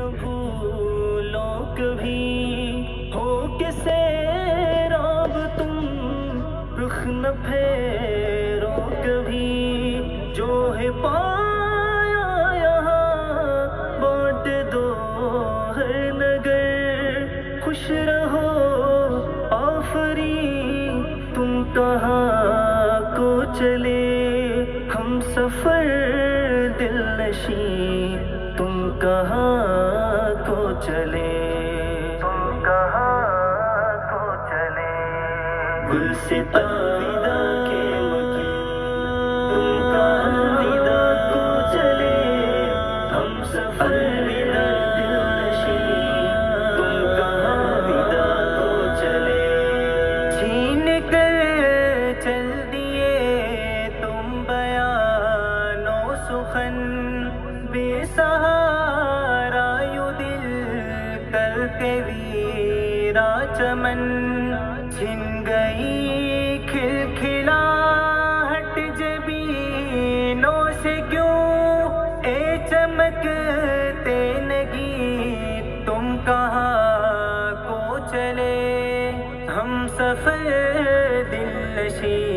نہ بھولو کبھی ہو کہ سیراب تم، رخ نہ پھیرو کبھی جو ہے پایا یہاں بانٹ دو ہر نگر، خوش رہو آفری تم کہاں کو چلے، ہم سفر دل نشیں تم کہاں کو چلے، تم کہاں کو چلے، گلستاں الوداع کے مکی تم کہاں الوداع کو چلے، ہم سفر الوداع دل نشیں تم کہاں الوداع کو چلے، چھین کر چل دیے تم بیان و سخن، بے سہارا یوں دل کر کے ویرا چمن، چھن گئی کھلکھلاہٹ جبینوں سے کیوں اے چمکتے نگی تم کہاں کو چلے، ہم سفر دل نشیں